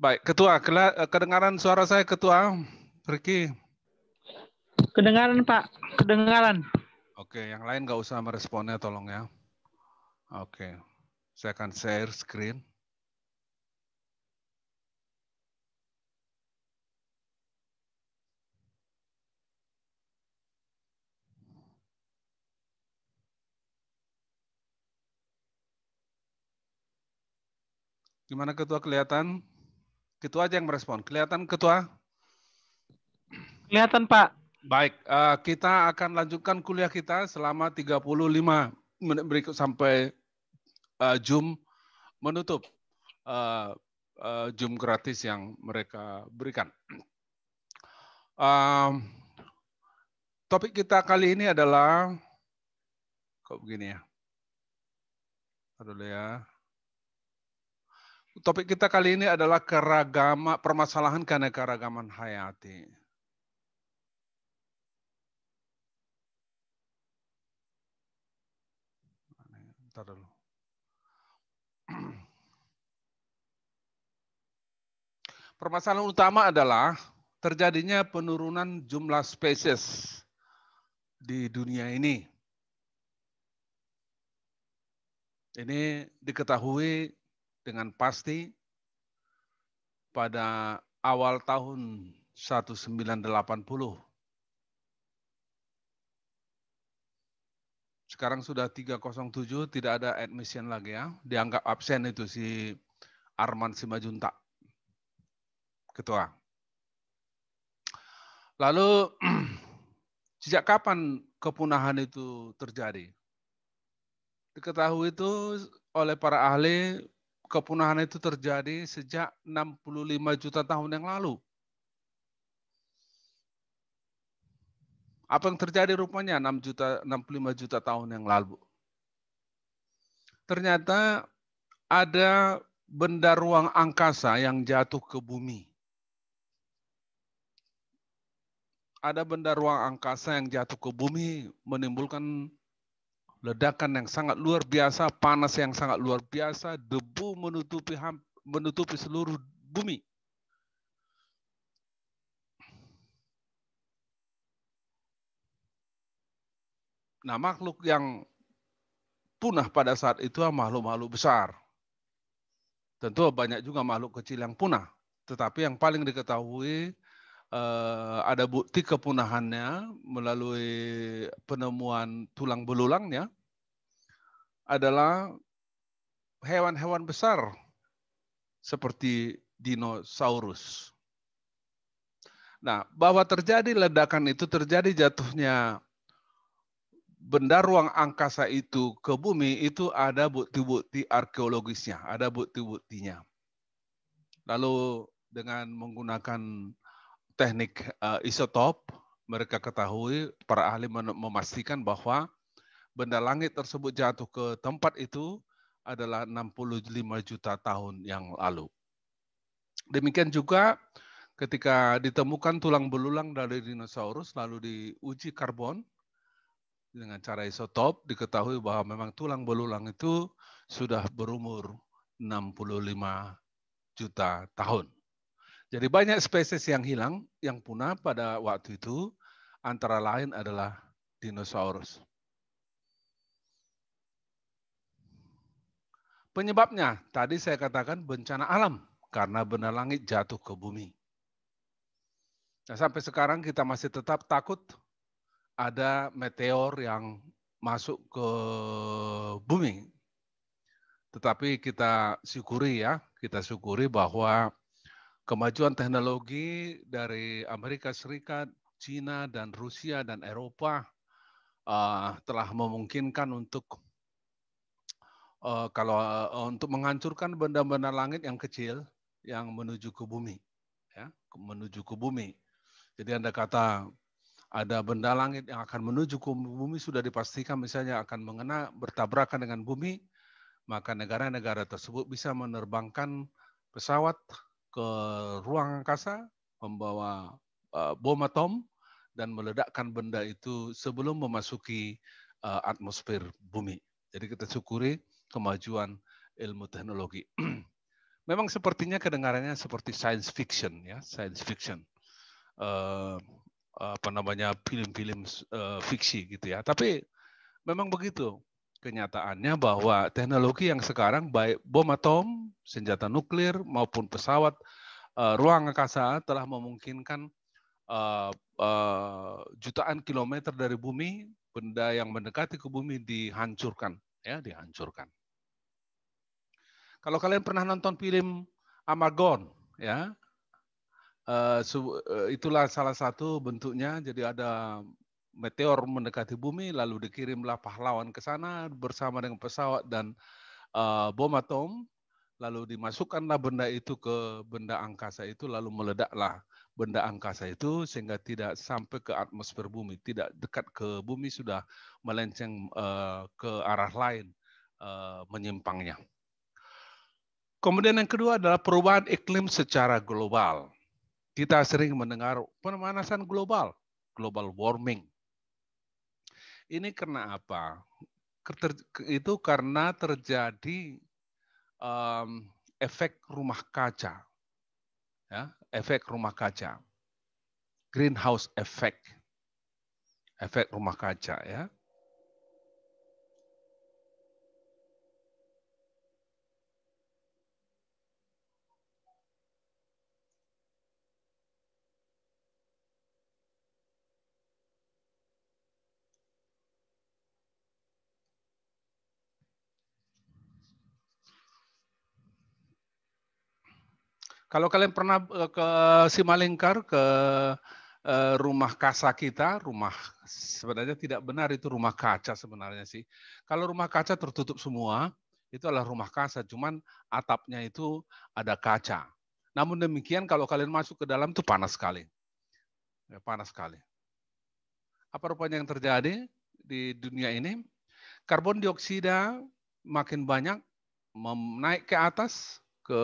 Baik, Ketua, kedengaran suara saya, Ketua Ricky? Kedengaran, Pak. Kedengaran. Oke, yang lain nggak usah meresponnya, tolong ya. Oke, saya akan share screen. Gimana Ketua, kelihatan? Ketua aja yang merespon. Kelihatan Ketua? Kelihatan, Pak. Baik, kita akan lanjutkan kuliah kita selama 35 menit berikut sampai Zoom menutup Zoom gratis yang mereka berikan. Topik kita kali ini adalah, kok begini ya? Aduh ya. Topik kita kali ini adalah permasalahan keanekaragaman hayati. Bentar dulu. Permasalahan utama adalah terjadinya penurunan jumlah spesies di dunia ini. Ini diketahui dengan pasti pada awal tahun 1980. Sekarang sudah 307, tidak ada admission lagi ya. Dianggap absen itu si Arman Simajuntak, Ketua. Lalu sejak kapan kepunahan itu terjadi? Diketahui itu oleh para ahli, kepunahan itu terjadi sejak 65 juta tahun yang lalu. Apa yang terjadi rupanya 65 juta tahun yang lalu? Ternyata ada benda ruang angkasa yang jatuh ke bumi. Ada benda ruang angkasa yang jatuh ke bumi menimbulkan ledakan yang sangat luar biasa, panas yang sangat luar biasa, debu menutupi seluruh bumi. Nah, makhluk yang punah pada saat itu makhluk-makhluk besar. Tentu banyak juga makhluk kecil yang punah. Tetapi yang paling diketahui ada bukti kepunahannya melalui penemuan tulang belulangnya adalah hewan-hewan besar seperti dinosaurus. Nah, bahwa terjadi ledakan itu, terjadi jatuhnya benda ruang angkasa itu ke bumi, itu ada bukti-bukti arkeologisnya, ada bukti-buktinya. Lalu dengan menggunakan teknik isotop, mereka ketahui, para ahli memastikan bahwa benda langit tersebut jatuh ke tempat itu adalah 65 juta tahun yang lalu. Demikian juga ketika ditemukan tulang belulang dari dinosaurus lalu diuji karbon dengan cara isotop, diketahui bahwa memang tulang belulang itu sudah berumur 65 juta tahun. Jadi banyak spesies yang hilang, yang punah pada waktu itu, antara lain adalah dinosaurus. Penyebabnya, tadi saya katakan bencana alam, karena benda langit jatuh ke bumi. Nah, sampai sekarang kita masih tetap takut ada meteor yang masuk ke bumi. Tetapi kita syukuri ya, kita syukuri bahwa kemajuan teknologi dari Amerika Serikat, China, dan Rusia, dan Eropa telah memungkinkan untuk untuk menghancurkan benda-benda langit yang kecil yang menuju ke bumi, ya, menuju ke bumi. Jadi Anda kata ada benda langit yang akan menuju ke bumi sudah dipastikan misalnya akan bertabrakan dengan bumi, maka negara-negara tersebut bisa menerbangkan pesawat ke ruang angkasa, membawa bom atom, dan meledakkan benda itu sebelum memasuki atmosfer bumi. Jadi kita syukuri kemajuan ilmu teknologi. Memang sepertinya kedengarannya seperti science fiction, ya, science fiction. Apa namanya, film-film fiksi gitu ya. Tapi memang begitu kenyataannya bahwa teknologi yang sekarang baik bom atom, senjata nuklir maupun pesawat ruang angkasa telah memungkinkan jutaan kilometer dari bumi, benda yang mendekati ke bumi dihancurkan, ya, dihancurkan. Kalau kalian pernah nonton film Armageddon, ya, itulah salah satu bentuknya. Jadi ada meteor mendekati bumi, lalu dikirimlah pahlawan ke sana bersama dengan pesawat dan bom atom, lalu dimasukkanlah benda itu ke benda angkasa itu, lalu meledaklah benda angkasa itu sehingga tidak sampai ke atmosfer bumi, tidak dekat ke bumi, sudah melenceng ke arah lain, menyimpangnya. Kemudian yang kedua adalah perubahan iklim secara global. Kita sering mendengar pemanasan global, global warming. Ini karena apa? Itu karena terjadi efek rumah kaca, ya, efek rumah kaca, greenhouse effect, efek rumah kaca, ya. Kalau kalian pernah ke Simalingkar, ke rumah kasa kita, rumah sebenarnya tidak benar itu rumah kaca sebenarnya sih. Kalau rumah kaca tertutup semua, itu adalah rumah kasa, cuman atapnya itu ada kaca. Namun demikian kalau kalian masuk ke dalam itu panas sekali. Ya, panas sekali. Apa rupanya yang terjadi di dunia ini? Karbon dioksida makin banyak naik ke atas, ke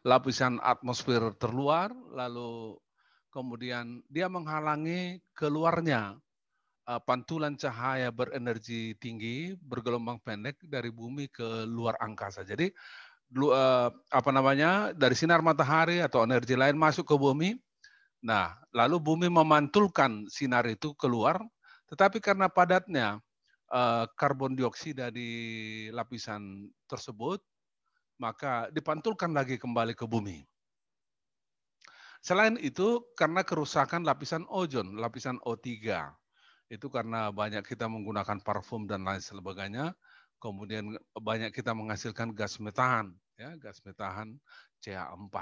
lapisan atmosfer terluar, lalu kemudian dia menghalangi keluarnya pantulan cahaya berenergi tinggi bergelombang pendek dari bumi ke luar angkasa. Jadi apa namanya, dari sinar matahari atau energi lain masuk ke bumi. Nah, lalu bumi memantulkan sinar itu keluar, tetapi karena padatnya karbon dioksida di lapisan tersebut, maka dipantulkan lagi kembali ke bumi. Selain itu, karena kerusakan lapisan ozon, lapisan O3, itu karena banyak kita menggunakan parfum dan lain sebagainya, kemudian banyak kita menghasilkan gas metan, ya, gas metan CH4.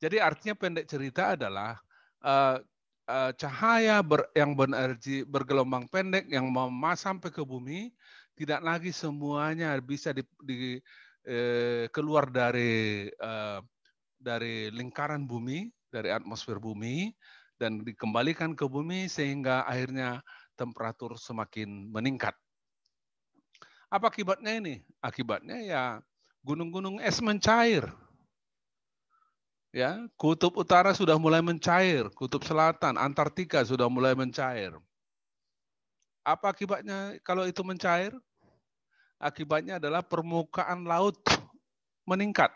Jadi artinya pendek cerita adalah cahaya yang berenergi bergelombang pendek yang sampai ke bumi tidak lagi semuanya bisa keluar dari lingkaran bumi, dari atmosfer bumi, dan dikembalikan ke bumi sehingga akhirnya temperatur semakin meningkat. Apa akibatnya ini? Akibatnya ya gunung-gunung es mencair. Ya, kutub utara sudah mulai mencair, kutub selatan, Antartika sudah mulai mencair. Apa akibatnya kalau itu mencair? Akibatnya adalah permukaan laut meningkat.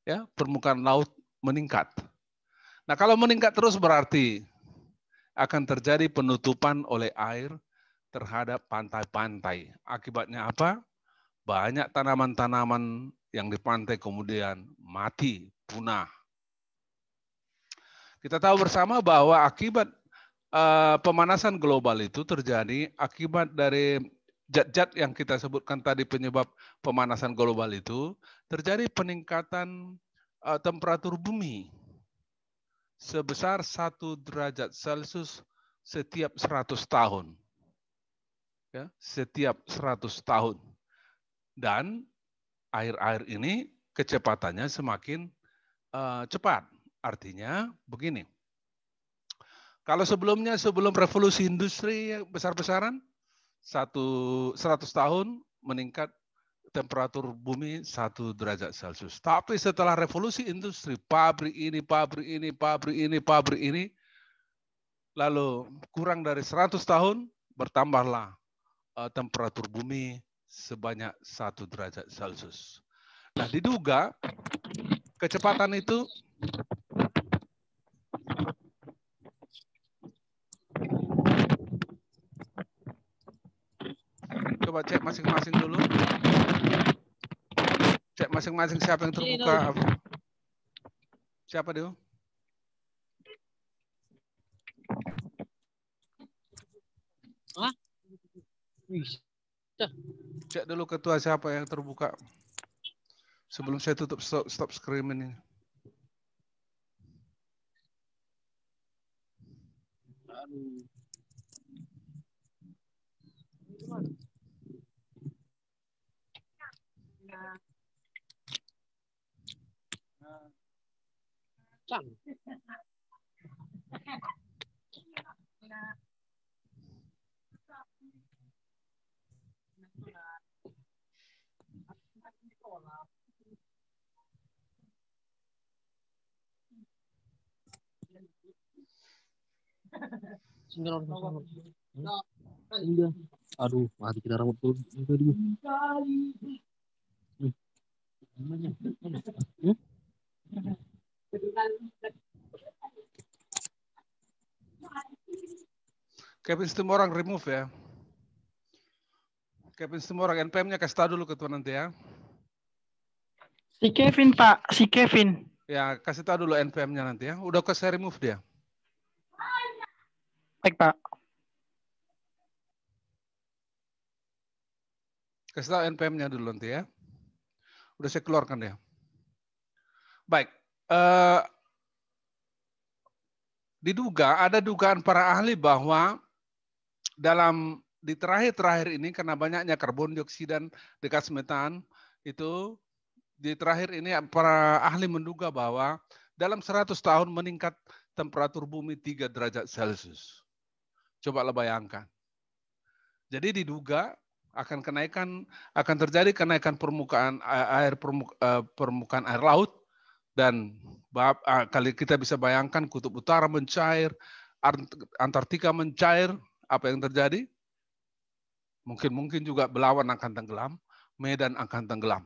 Ya, permukaan laut meningkat. Nah, kalau meningkat terus berarti akan terjadi penutupan oleh air terhadap pantai-pantai. Akibatnya apa? Banyak tanaman-tanaman yang di pantai kemudian mati, punah. Kita tahu bersama bahwa akibat pemanasan global itu terjadi akibat dari zat-zat yang kita sebutkan tadi penyebab pemanasan global itu, terjadi peningkatan temperatur bumi sebesar 1 derajat Celcius setiap 100 tahun. Ya, setiap 100 tahun. Dan air-air ini kecepatannya semakin cepat. Artinya begini, kalau sebelumnya, sebelum revolusi industri besar-besaran, 100 tahun meningkat temperatur bumi 1 derajat Celcius. Tapi setelah revolusi industri, pabrik ini, pabrik ini, pabrik ini, pabrik ini, lalu kurang dari 100 tahun, bertambahlah temperatur bumi sebanyak 1 derajat Celcius. Nah, diduga kecepatan itu coba cek masing-masing dulu. Cek masing-masing siapa yang terbuka. Siapa dia? Hah? Cek dulu ketua siapa yang terbuka. Sebelum saya tutup stop screen ini. Aduh, mati kita rambut dulu. Kevin Stimorang remove ya. Kevin Stimorang NPM-nya kasih tahu dulu ketua nanti ya. Si Kevin, Pak. Si Kevin. Ya, kasih tahu dulu NPM-nya nanti ya. Udah kasih remove dia. Baik, Pak. Kasih tahu NPM-nya dulu nanti ya. Udah saya keluarkan ya. Baik. Diduga ada dugaan para ahli bahwa di terakhir ini karena banyaknya karbon dioksida dan gas metan itu di terakhir ini para ahli menduga bahwa dalam 100 tahun meningkat temperatur bumi 3 derajat Celcius. Cobalah bayangkan. Jadi diduga akan terjadi kenaikan permukaan air laut dan kali kita bisa bayangkan kutub utara mencair, Antartika mencair, apa yang terjadi? Mungkin juga Belawan akan tenggelam, Medan akan tenggelam.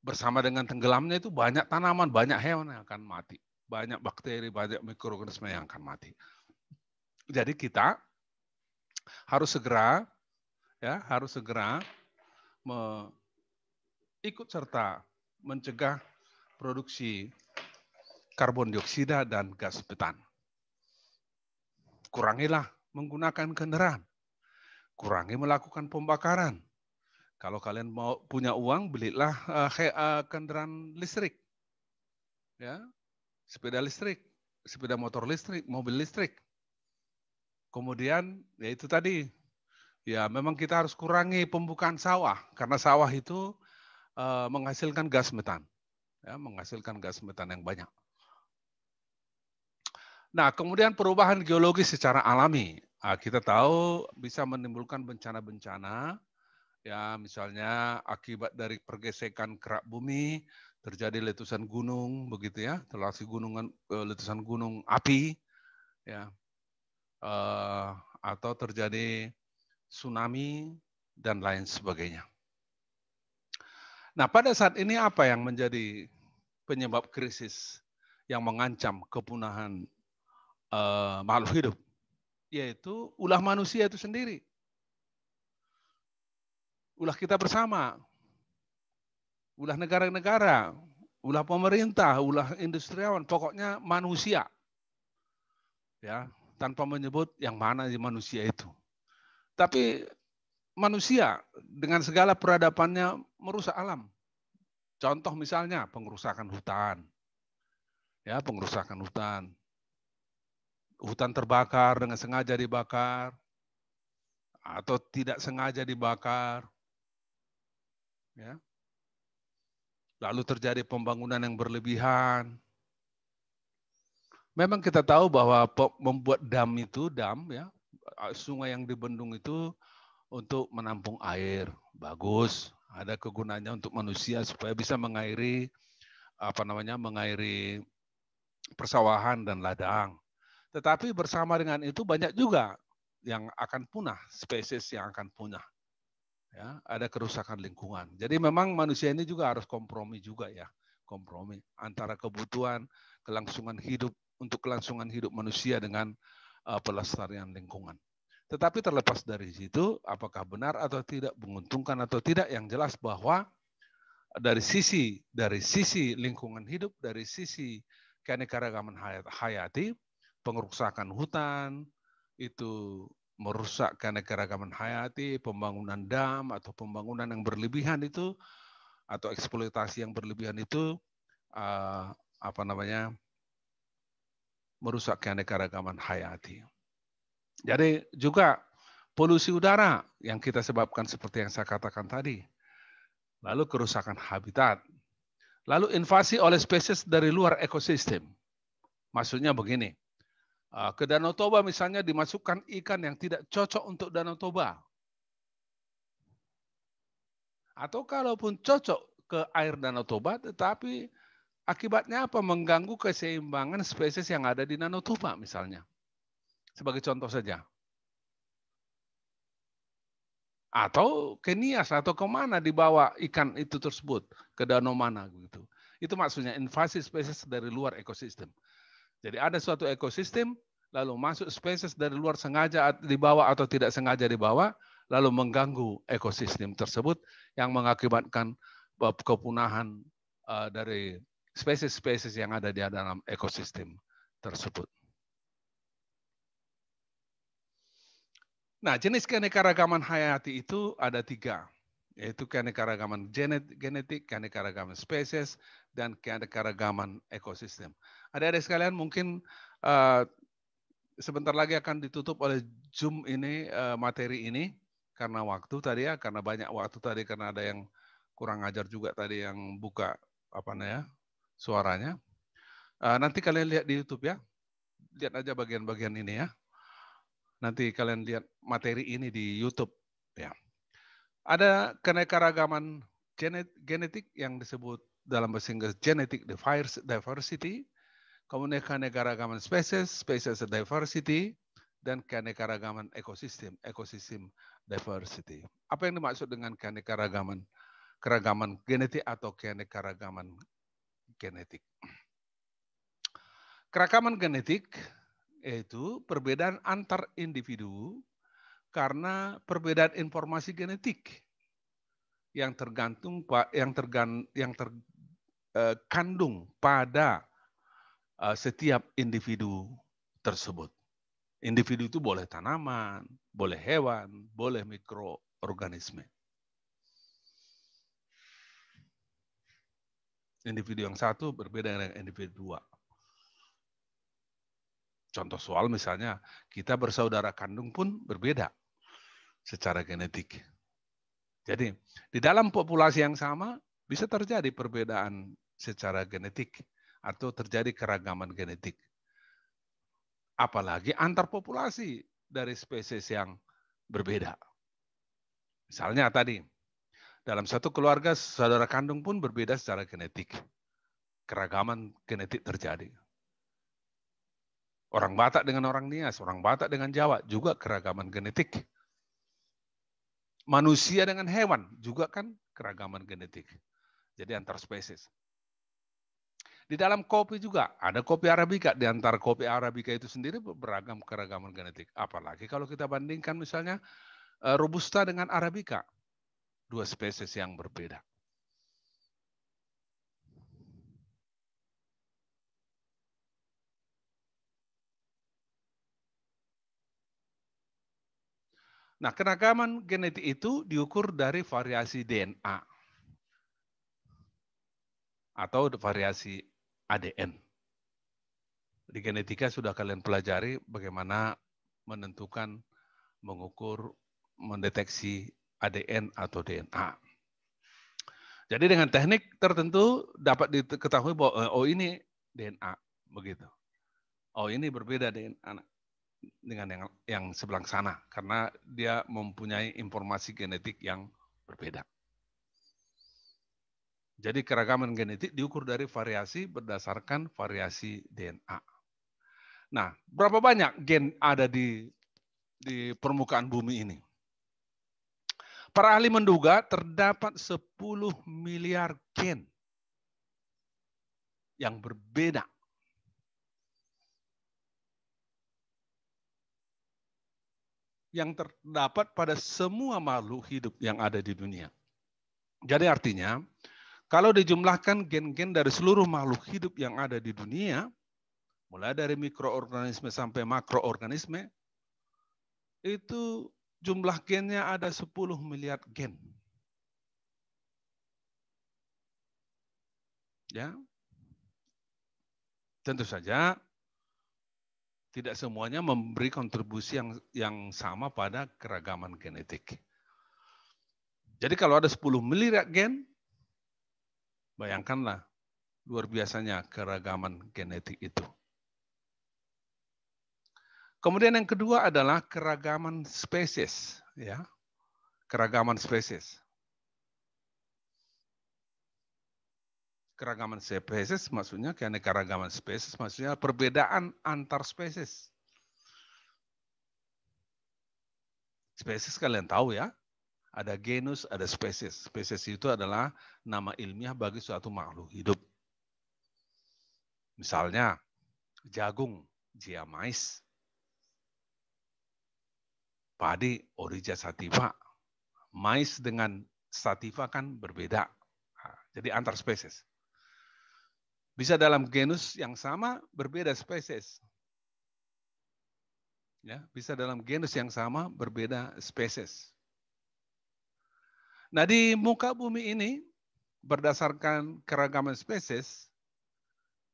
Bersama dengan tenggelamnya itu banyak tanaman, banyak hewan yang akan mati. Banyak bakteri, banyak mikroorganisme yang akan mati. Jadi kita harus segera ikut serta mencegah produksi karbon dioksida dan gas metan. Kurangilah menggunakan kendaraan. Kurangi melakukan pembakaran. Kalau kalian mau punya uang, belilah kendaraan listrik. Ya, sepeda listrik, sepeda motor listrik, mobil listrik. Kemudian, ya itu tadi, ya memang kita harus kurangi pembukaan sawah, karena sawah itu menghasilkan gas metan. Ya, menghasilkan gas metan yang banyak. Nah, kemudian perubahan geologis secara alami. Nah, kita tahu bisa menimbulkan bencana-bencana, ya misalnya akibat dari pergesekan kerak bumi, terjadi letusan gunung, begitu ya, letusan gunung api, ya, atau terjadi tsunami dan lain sebagainya. Nah, pada saat ini apa yang menjadi penyebab krisis yang mengancam kepunahan makhluk hidup? Yaitu ulah manusia itu sendiri. Ulah kita bersama. Ulah negara-negara. Ulah pemerintah, ulah industriawan. Pokoknya manusia. Ya, tanpa menyebut yang mana manusia itu. Tapi manusia dengan segala peradabannya merusak alam. Contoh misalnya pengerusakan hutan. Ya, pengerusakan hutan. Hutan terbakar dengan sengaja dibakar atau tidak sengaja dibakar. Ya. Lalu terjadi pembangunan yang berlebihan. Memang kita tahu bahwa membuat dam, ya, sungai yang dibendung itu untuk menampung air, bagus. Ada kegunaannya untuk manusia supaya bisa mengairi mengairi persawahan dan ladang. Tetapi bersama dengan itu banyak juga yang akan punah, spesies yang akan punah. Ya, ada kerusakan lingkungan. Jadi memang manusia ini juga harus kompromi juga ya, kompromi antara kebutuhan kelangsungan hidup untuk kelangsungan hidup manusia dengan pelestarian lingkungan. Tetapi terlepas dari situ, apakah benar atau tidak, menguntungkan atau tidak, yang jelas bahwa dari sisi lingkungan hidup, dari sisi keanekaragaman hayati, pengerusakan hutan itu merusak keanekaragaman hayati, pembangunan dam atau pembangunan yang berlebihan itu atau eksploitasi yang berlebihan itu merusak keanekaragaman hayati. Jadi juga polusi udara yang kita sebabkan seperti yang saya katakan tadi. Lalu kerusakan habitat. Lalu invasi oleh spesies dari luar ekosistem. Maksudnya begini, ke Danau Toba misalnya dimasukkan ikan yang tidak cocok untuk Danau Toba. Atau kalaupun cocok ke air Danau Toba, tetapi akibatnya apa? Mengganggu keseimbangan spesies yang ada di Danau Toba misalnya. Sebagai contoh saja. Atau ke Nias atau kemana dibawa ikan itu tersebut, ke danau mana gitu. Itu maksudnya invasi spesies dari luar ekosistem. Jadi ada suatu ekosistem, lalu masuk spesies dari luar sengaja dibawa atau tidak sengaja dibawa, lalu mengganggu ekosistem tersebut yang mengakibatkan kepunahan dari spesies-spesies yang ada di dalam ekosistem tersebut. Nah, jenis keanekaragaman hayati itu ada 3, yaitu keanekaragaman genetik, keanekaragaman spesies, dan keanekaragaman ekosistem. Adik-adik sekalian mungkin sebentar lagi akan ditutup oleh Zoom ini, materi ini, karena waktu tadi ya, karena banyak waktu tadi, karena ada yang kurang ajar juga tadi yang buka suaranya. Nanti kalian lihat di YouTube ya, lihat aja bagian-bagian ini ya. Nanti kalian lihat materi ini di YouTube. Ya. Ada keanekaragaman genetik yang disebut dalam bahasa Inggris genetic diversity, kemudian keanekaragaman spesies diversity, dan keanekaragaman ekosistem diversity. Apa yang dimaksud dengan keanekaragaman genetik atau keanekaragaman genetik? Keragaman genetik yaitu perbedaan antar individu karena perbedaan informasi genetik yang terkandung pada setiap individu tersebut. Individu itu boleh tanaman, boleh hewan, boleh mikroorganisme. Individu yang satu berbeda dengan individu dua. Contoh soal misalnya, kita bersaudara kandung pun berbeda secara genetik. Jadi, di dalam populasi yang sama bisa terjadi perbedaan secara genetik atau terjadi keragaman genetik. Apalagi antar populasi dari spesies yang berbeda. Misalnya tadi, dalam satu keluarga saudara kandung pun berbeda secara genetik. Keragaman genetik terjadi. Orang Batak dengan orang Nias, orang Batak dengan Jawa, juga keragaman genetik. Manusia dengan hewan, juga kan keragaman genetik. Jadi antar spesies. Di dalam kopi juga, ada kopi Arabica. Di antara kopi Arabica itu sendiri beragam keragaman genetik. Apalagi kalau kita bandingkan misalnya Robusta dengan Arabica. 2 spesies yang berbeda. Nah, keragaman genetik itu diukur dari variasi DNA atau variasi ADN. Di genetika sudah kalian pelajari bagaimana menentukan, mengukur, mendeteksi ADN atau DNA. Jadi dengan teknik tertentu dapat diketahui bahwa oh ini DNA begitu. Oh ini berbeda dengan yang sebelah sana karena dia mempunyai informasi genetik yang berbeda. Jadi keragaman genetik diukur dari variasi berdasarkan variasi DNA. Nah, berapa banyak gen ada di permukaan bumi ini? Para ahli menduga terdapat 10 miliar gen yang berbeda. Yang terdapat pada semua makhluk hidup yang ada di dunia. Jadi artinya, kalau dijumlahkan gen-gen dari seluruh makhluk hidup yang ada di dunia, mulai dari mikroorganisme sampai makroorganisme, itu jumlah gennya ada 10 miliar gen. Ya. Tentu saja tidak semuanya memberi kontribusi yang sama pada keragaman genetik. Jadi kalau ada 10 miliar gen, bayangkanlah luar biasanya keragaman genetik itu. Kemudian yang kedua adalah keragaman spesies, ya. Keragaman spesies. Keragaman spesies maksudnya keanekaragaman spesies maksudnya perbedaan antar spesies. Spesies kalian tahu ya, ada genus, ada spesies. Spesies itu adalah nama ilmiah bagi suatu makhluk hidup. Misalnya jagung, Gia mais. Padi, Oryza sativa. Mais dengan sativa kan berbeda. Jadi antar spesies. Bisa dalam genus yang sama berbeda spesies. Ya, bisa dalam genus yang sama berbeda spesies. Nah, di muka bumi ini berdasarkan keragaman spesies,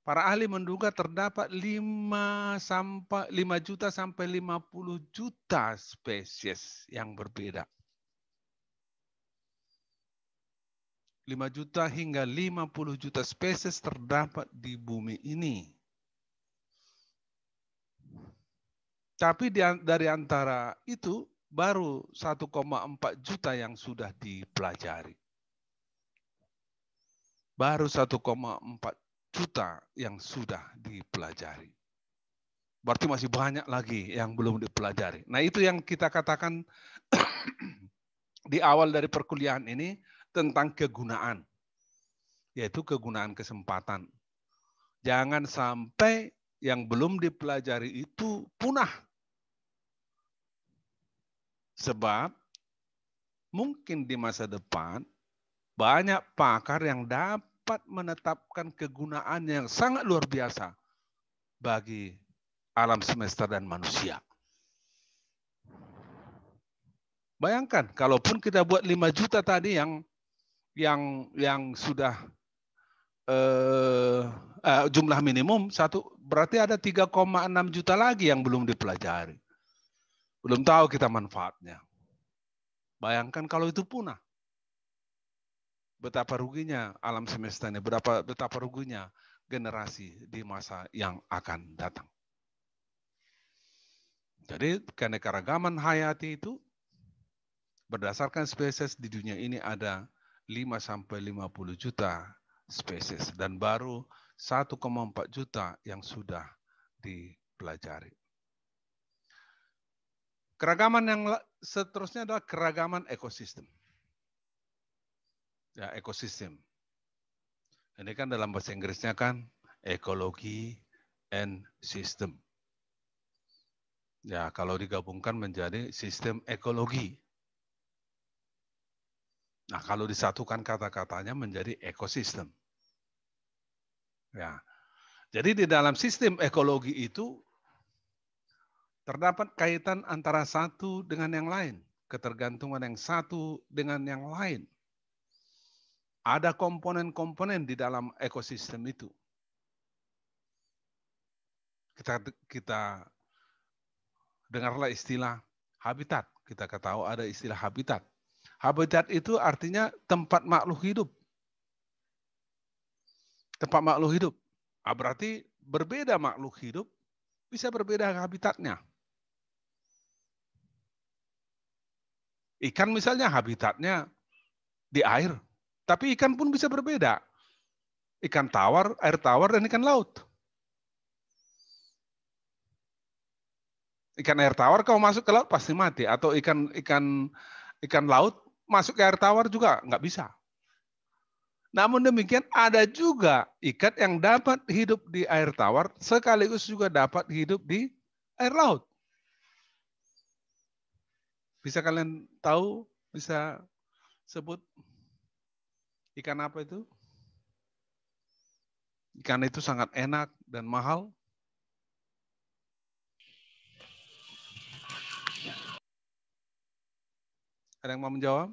para ahli menduga terdapat 5 juta sampai 50 juta spesies yang berbeda. 5 juta hingga 50 juta spesies terdapat di bumi ini. Tapi dari antara itu baru 1,4 juta yang sudah dipelajari. Baru 1,4 juta yang sudah dipelajari. Berarti masih banyak lagi yang belum dipelajari. Nah, itu yang kita katakan di awal dari perkuliahan ini tentang kegunaan. Yaitu kegunaan kesempatan. Jangan sampai yang belum dipelajari itu punah. Sebab mungkin di masa depan banyak pakar yang dapat menetapkan kegunaan yang sangat luar biasa bagi alam semesta dan manusia. Bayangkan, kalaupun kita buat 5 juta tadi yang sudah jumlah minimum berarti ada 3,6 juta lagi yang belum dipelajari. Belum tahu kita manfaatnya. Bayangkan kalau itu punah. Betapa ruginya alam semesta ini, betapa ruginya generasi di masa yang akan datang. Jadi keanekaragaman hayati itu berdasarkan spesies di dunia ini ada 5 sampai 50 juta spesies dan baru 1,4 juta yang sudah dipelajari. Keragaman yang seterusnya adalah keragaman ekosistem. Ya, ekosistem. Ini kan dalam bahasa Inggrisnya kan ekologi and system. Ya, kalau digabungkan menjadi sistem ekologi. Nah, kalau disatukan kata-katanya menjadi ekosistem. Ya. Jadi di dalam sistem ekologi itu terdapat kaitan antara satu dengan yang lain, ketergantungan yang satu dengan yang lain. Ada komponen-komponen di dalam ekosistem itu. Kita dengarlah istilah habitat. Kita tahu ada istilah habitat. Habitat itu artinya tempat makhluk hidup. Tempat makhluk hidup. Berarti berbeda makhluk hidup, bisa berbeda habitatnya. Ikan misalnya habitatnya di air, tapi ikan pun bisa berbeda. Ikan tawar, air tawar, dan ikan laut. Ikan air tawar kalau masuk ke laut pasti mati, atau ikan laut masuk ke air tawar juga nggak bisa. Namun demikian ada juga ikan yang dapat hidup di air tawar sekaligus juga dapat hidup di air laut. Bisa kalian tahu, bisa sebut ikan apa itu? Ikan itu sangat enak dan mahal. Ada yang mau menjawab?